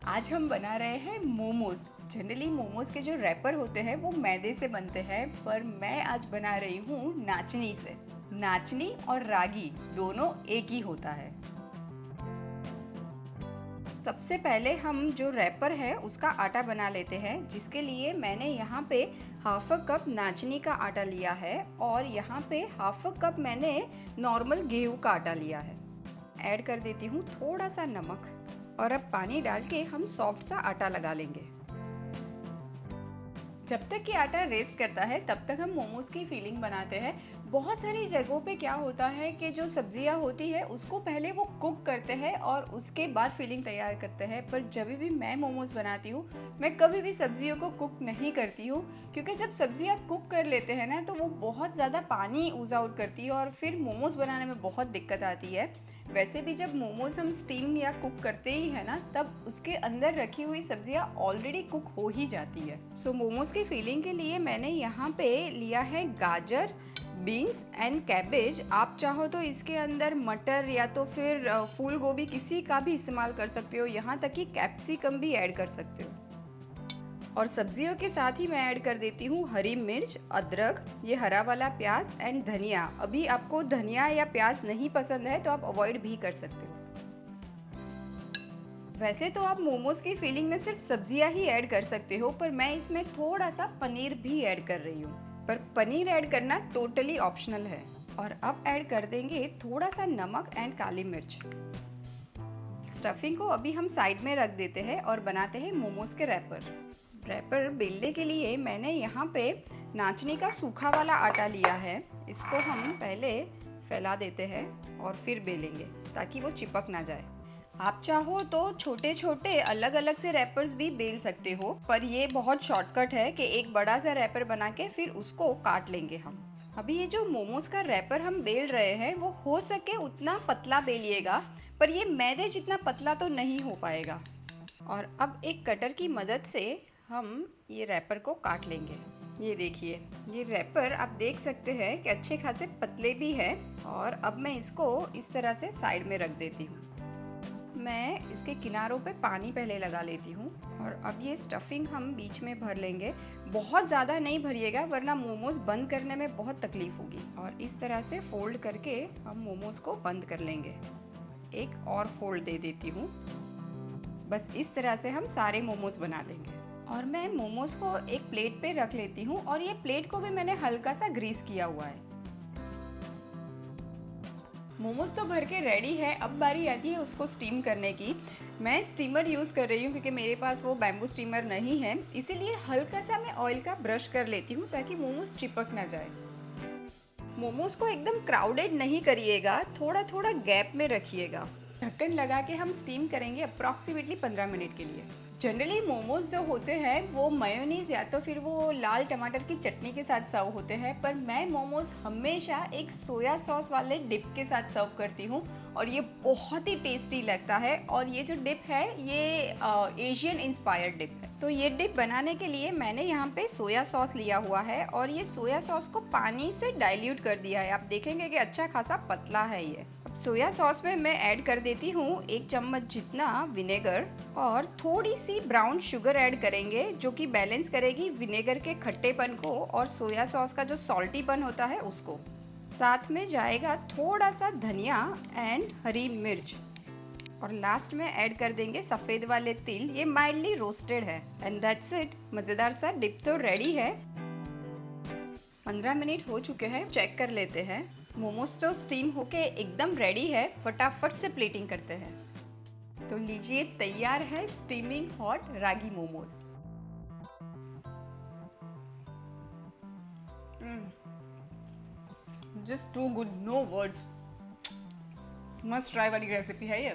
आज हम बना रहे हैं मोमोज। जनरली मोमोज के जो रैपर होते हैं वो मैदे से बनते हैं, पर मैं आज बना रही हूँ नाचनी से। नाचनी और रागी दोनों एक ही होता है। सबसे पहले हम जो रैपर है उसका आटा बना लेते हैं, जिसके लिए मैंने यहाँ पे हाफ अ कप नाचनी का आटा लिया है और यहाँ पे हाफ अ कप मैंने नॉर्मल गेहूं का आटा लिया है। ऐड कर देती हूँ थोड़ा सा नमक और अब पानी डाल के हम सॉफ्ट सा आटा लगा लेंगे। जब तक कि आटा रेस्ट करता है तब तक हम मोमोज की फीलिंग बनाते हैं। बहुत सारी जगहों पे क्या होता है कि जो सब्जियां होती है उसको पहले वो कुक करते हैं और उसके बाद फीलिंग तैयार करते हैं, पर जब भी मैं मोमोज बनाती हूँ मैं कभी भी सब्जियों को कुक नहीं करती हूँ, क्योंकि जब सब्जियां कुक कर लेते हैं ना तो वो बहुत ज़्यादा पानी यूज आउट करती है और फिर मोमोज बनाने में बहुत दिक्कत आती है। वैसे भी जब मोमोज हम स्टीम या कुक करते ही है ना, तब उसके अंदर रखी हुई सब्जियां ऑलरेडी कुक हो ही जाती है। सो मोमोज की फीलिंग के लिए मैंने यहाँ पे लिया है गाजर, बीन्स एंड कैबेज। आप चाहो तो इसके अंदर मटर या तो फिर फूल गोभी किसी का भी इस्तेमाल कर सकते हो, यहाँ तक कि कैप्सिकम भी ऐड कर सकते हो। और सब्जियों के साथ ही मैं ऐड कर देती हूँ हरी मिर्च, अदरक, ये हरा वाला प्याज एंड धनिया। अभी आपको धनिया या प्याज नहीं पसंद है तो आप अवॉइड भी कर सकते हो। वैसे तो आप मोमोज की फीलिंग में सिर्फ सब्जियां ही ऐड कर सकते हो, पर मैं इसमें थोड़ा सा पनीर भी ऐड कर रही हूँ, पर पनीर ऐड करना टोटली ऑप्शनल है। और अब ऐड कर देंगे थोड़ा सा नमक एंड काली मिर्च। स्टफिंग को अभी हम साइड में रख देते हैं और बनाते हैं मोमोज के रैपर बेलने के लिए मैंने यहाँ पे नाचनी का सूखा वाला आटा लिया है। इसको हम पहले फैला देते हैं और फिर बेलेंगे ताकि वो चिपक ना जाए। आप चाहो तो छोटे छोटे अलग अलग से रैपर्स भी बेल सकते हो, पर ये बहुत शॉर्टकट है कि एक बड़ा सा रैपर बना के फिर उसको काट लेंगे हम। अभी ये जो मोमोज का रैपर हम बेल रहे हैं वो हो सके उतना पतला बेलिएगा, पर ये मैदे जितना पतला तो नहीं हो पाएगा। और अब एक कटर की मदद से हम ये रैपर को काट लेंगे। ये देखिए, ये रैपर आप देख सकते हैं कि अच्छे खासे पतले भी है। और अब मैं इसको इस तरह से साइड में रख देती हूँ। मैं इसके किनारों पे पानी पहले लगा लेती हूँ और अब ये स्टफिंग हम बीच में भर लेंगे। बहुत ज़्यादा नहीं भरिएगा वरना मोमोज बंद करने में बहुत तकलीफ होगी। और इस तरह से फोल्ड करके हम मोमोज को बंद कर लेंगे। एक और फोल्ड दे देती हूँ। बस इस तरह से हम सारे मोमोज बना लेंगे। और मैं मोमोज को एक प्लेट पे रख लेती हूँ और ये प्लेट को भी मैंने हल्का सा ग्रीस किया हुआ है। मोमोज तो भर के रेडी है, अब बारी आती है उसको स्टीम करने की। मैं स्टीमर यूज़ कर रही हूँ क्योंकि मेरे पास वो बैम्बू स्टीमर नहीं है, इसीलिए हल्का सा मैं ऑयल का ब्रश कर लेती हूँ ताकि मोमोज चिपक ना जाए। मोमोज को एकदम क्राउडेड नहीं करिएगा, थोड़ा थोड़ा गैप में रखिएगा। ढक्कन लगा के हम स्टीम करेंगे अप्रॉक्सीमेटली 15 मिनट के लिए। जनरली मोमोज जो होते हैं वो मेयोनीज या तो फिर वो लाल टमाटर की चटनी के साथ सर्व होते हैं, पर मैं मोमोज हमेशा एक सोया सॉस वाले डिप के साथ सर्व करती हूँ और ये बहुत ही टेस्टी लगता है। और ये जो डिप है ये एशियन इंस्पायर्ड डिप है। तो ये डिप बनाने के लिए मैंने यहाँ पे सोया सॉस लिया हुआ है और ये सोया सॉस को पानी से डाइल्यूट कर दिया है। आप देखेंगे कि अच्छा खासा पतला है ये। सोया सॉस में मैं ऐड कर देती हूँ 1 चम्मच जितना विनेगर और थोड़ी सी ब्राउन शुगर ऐड करेंगे, जो कि बैलेंस करेगी विनेगर के खट्टेपन को और सोया सॉस का जो सॉल्टीपन होता है उसको। साथ में जाएगा थोड़ा सा धनिया एंड हरी मिर्च और लास्ट में ऐड कर देंगे सफ़ेद वाले तिल। ये माइल्डली रोस्टेड है एंड दैट्स इट। मज़ेदार सा डिप तो रेडी है। 15 मिनट हो चुके हैं, चेक कर लेते हैं। मोमोज तो स्टीम होके एकदम रेडी है, फटाफट से प्लेटिंग करते हैं। तो लीजिए, तैयार है steaming hot ragi momos. Just too good, no words. Must try वाली रेसिपी है ये।